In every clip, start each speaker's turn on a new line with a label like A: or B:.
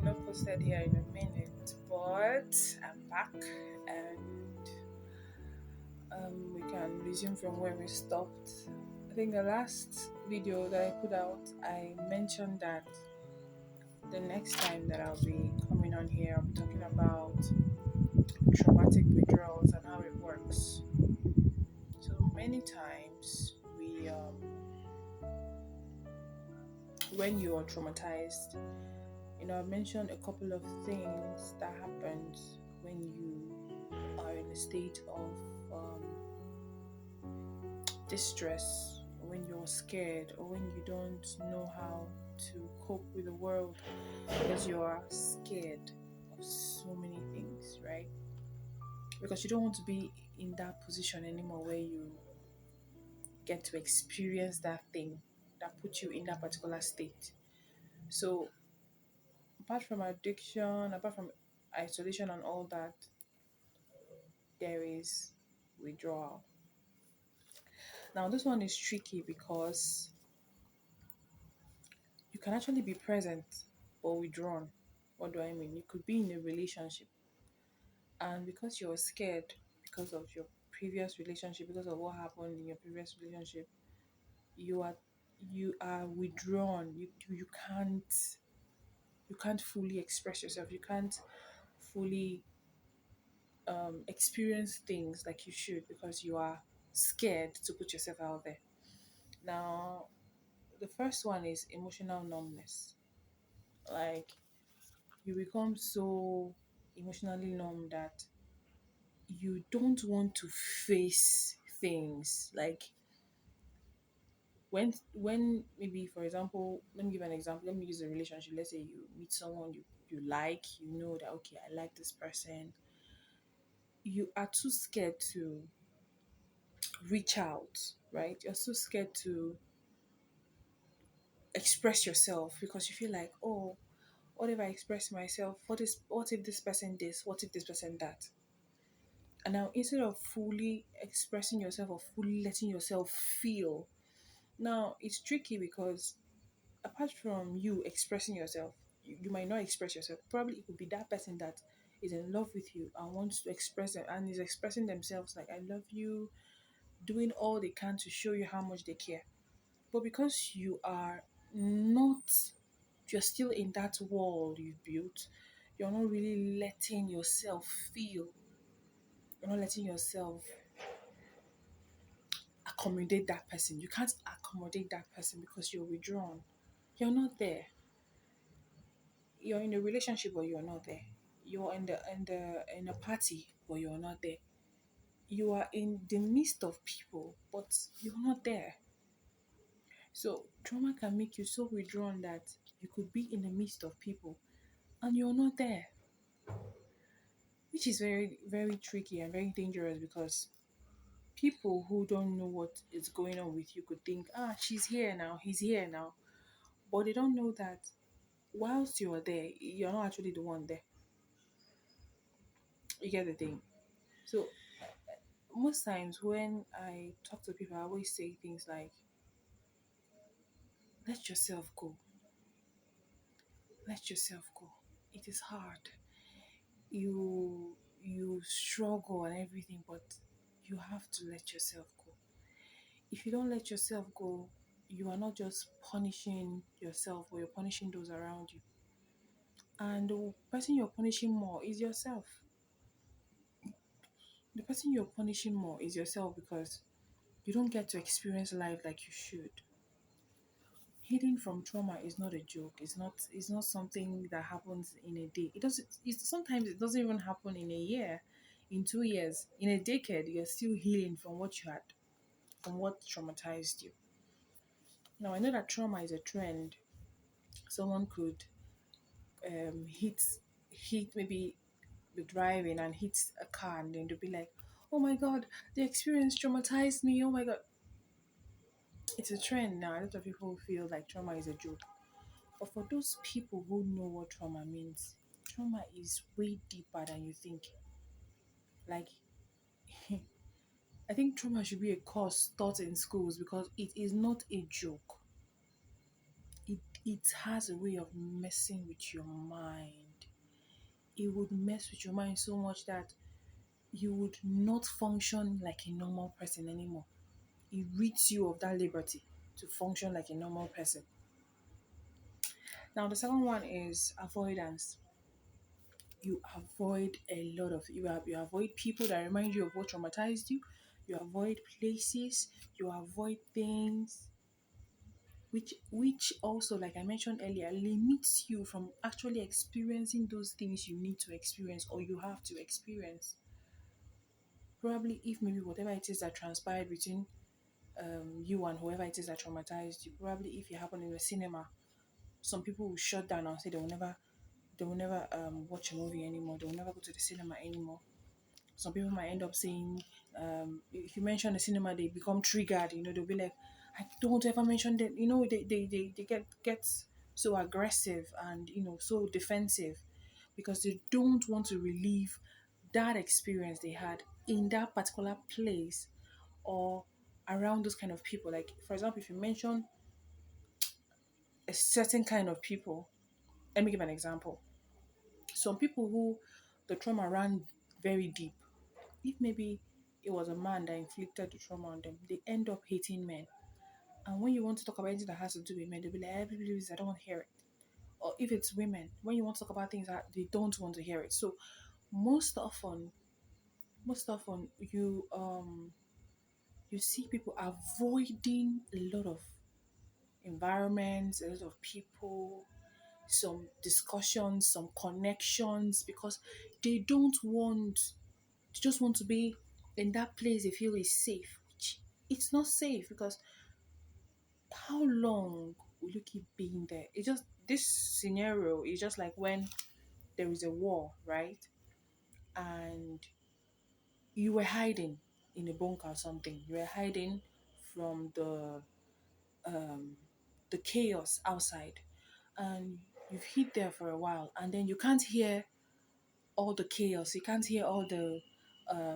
A: not posted here in a minute, but I'm back and we can resume from where we stopped. I think the last video that I put out, I mentioned that the next time that I'll be coming on here, I'll be talking about traumatic withdrawals and how it works. So many times when you are traumatized, I've mentioned a couple of things that happens when you are in a state of distress, or when you're scared, or when you don't know how to cope with the world because you are scared of so many things, right? Because you don't want to be in that position anymore where you get to experience that thing that puts you in that particular state. So, apart from addiction, apart from isolation and all that, there is withdrawal. Now, this one is tricky because you can actually be present but withdrawn. What do I mean? You could be in a relationship, and because you're scared because of your previous relationship, because of what happened in your previous relationship, you are you are withdrawn. You can't fully express yourself. You can't fully experience things like you should because you are scared to put yourself out there. Now, the first one is emotional numbness. Like, you become so emotionally numb that you don't want to face things. Like, when maybe, for example, let me give an example. Let me use a relationship. Let's say you meet someone you like, you know that, okay, I like this person. You are too scared to reach out, right? You're so scared to express yourself because you feel like, oh, what if I express myself? What if this person this? What if this person that? And now, instead of fully expressing yourself or fully letting yourself feel, now it's tricky because apart from you expressing yourself, you might not express yourself. Probably it could be that person that is in love with you and wants to express it and is expressing themselves like, I love you, doing all they can to show you how much they care. But because not, you're still in that wall you've built, you're not really letting yourself feel, you're not letting yourself accommodate that person. You can't accommodate that person because you're withdrawn. You're not there. You're in a relationship but you're not there. You're in a party but you're not there. You are in the midst of people but you're not there. So trauma can make you so withdrawn that you could be in the midst of people and you're not there, which is very, very tricky and very dangerous because people who don't know what is going on with you could think, she's here now, he's here now. But they don't know that whilst you're there, you're not actually the one there. You get the thing? So, most times when I talk to people, I always say things like, let yourself go. Let yourself go. It is hard. You struggle and everything, but you have to let yourself go. If you don't let yourself go, you are not just punishing yourself, but you're punishing those around you. And the person you're punishing more is yourself. The person you're punishing more is yourself because you don't get to experience life like you should. Healing from trauma is not a joke. It's not something that happens in a day. Sometimes it doesn't even happen in a year, in 2 years, in a decade. You're still healing from what you had, from what traumatized you. Now, I know that trauma is a trend. Someone could hit maybe be driving and hit a car, and then they'll be like, oh my god, the experience traumatized me, oh my god. It's a trend now. A lot of people feel like trauma is a joke. But for those people who know what trauma means, trauma is way deeper than you think. Like, I think trauma should be a course taught in schools because it is not a joke. It it has a way of messing with your mind. It would mess with your mind so much that you would not function like a normal person anymore. It rids you of that liberty to function like a normal person. Now, the second one is avoidance. You avoid a lot of you avoid people that remind you of what traumatized you. You avoid places. You avoid things which also, like I mentioned earlier, limits you from actually experiencing those things you need to experience or you have to experience. Probably, if maybe whatever it is that transpired between you and whoever it is that traumatized you, probably if it happened in the cinema, some people will shut down and say they will never watch a movie anymore. They will never go to the cinema anymore. Some people might end up saying, if you mention the cinema, they become triggered. They'll be like, I don't ever mention that. They get so aggressive and so defensive because they don't want to relieve that experience they had in that particular place or around those kind of people. Like, for example, if you mention a certain kind of people, let me give an example. Some people who the trauma ran very deep, if maybe it was a man that inflicted the trauma on them, they end up hating men. And when you want to talk about anything that has to do with men, they'll be like, everybody, I don't want to hear it. Or if it's women, when you want to talk about things that they don't want to hear it. So most often, you see people avoiding a lot of environments, a lot of people, some discussions, some connections because they don't want, they just want to be in that place they feel is safe, which it's not safe because how long will you keep being there? It's just this scenario is just like when there is a war, right? And you were hiding in a bunker or something. You were hiding from um the chaos outside and you've hid there for a while and then you can't hear all the chaos. You can't hear all the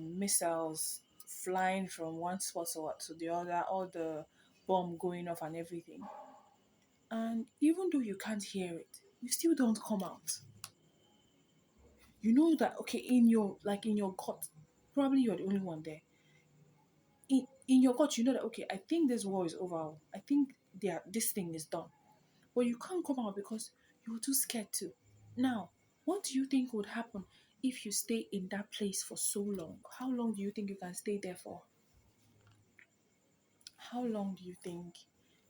A: missiles flying from one spot to the other, all the bomb going off and everything. And even though you can't hear it, you still don't come out. You know that okay, in your gut, probably you're the only one there. In your gut, you know that okay, I think this war is over. I think this thing is done. But you can't come out because you're too scared to. Now, what do you think would happen if you stay in that place for so long? How long do you think you can stay there for? How long do you think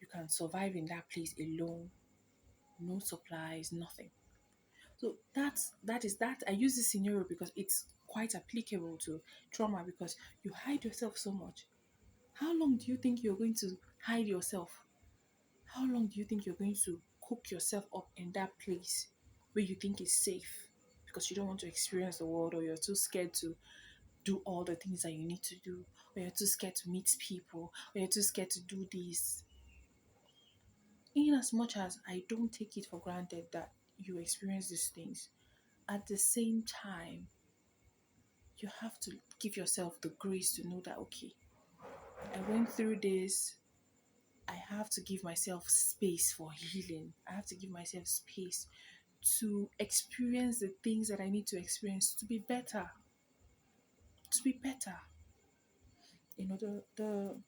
A: you can survive in that place alone? No supplies, nothing. So that is that. I use this scenario because it's quite applicable to trauma because you hide yourself so much. How long do you think you're going to hide yourself? How long do you think you're going to cook yourself up in that place where you think is safe because you don't want to experience the world or you're too scared to do all the things that you need to do or you're too scared to meet people or you're too scared to do this? In as much as I don't take it for granted that you experience these things, at the same time, you have to give yourself the grace to know that, okay, I went through this. I have to give myself space for healing. I have to give myself space to experience the things that I need to experience to be better. To be better. The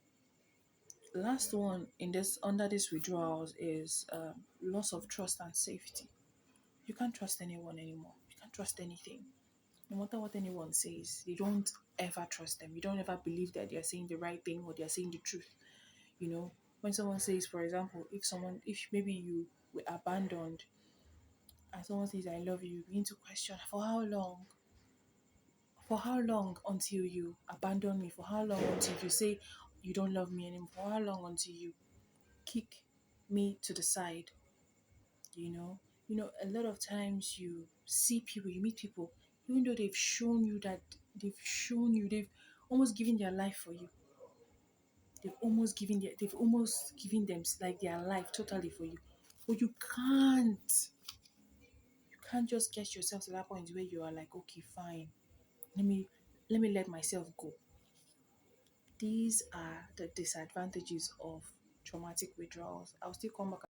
A: last one in this under this withdrawals is loss of trust and safety. You can't trust anyone anymore. You can't trust anything. No matter what anyone says, you don't ever trust them. You don't ever believe that they're saying the right thing or they're saying the truth. When someone says, for example, if maybe you were abandoned and someone says, I love you, you begin to question, for how long? For how long until you abandon me? For how long until you say you don't love me anymore? For how long until you kick me to the side? You know, a lot of times you see people, you meet people, even though they've almost given their life for you. They've almost given them like their life totally for you. But you can't just get yourself to that point where you are like, okay, fine, let me let myself go. These are the disadvantages of traumatic withdrawals. I'll still come back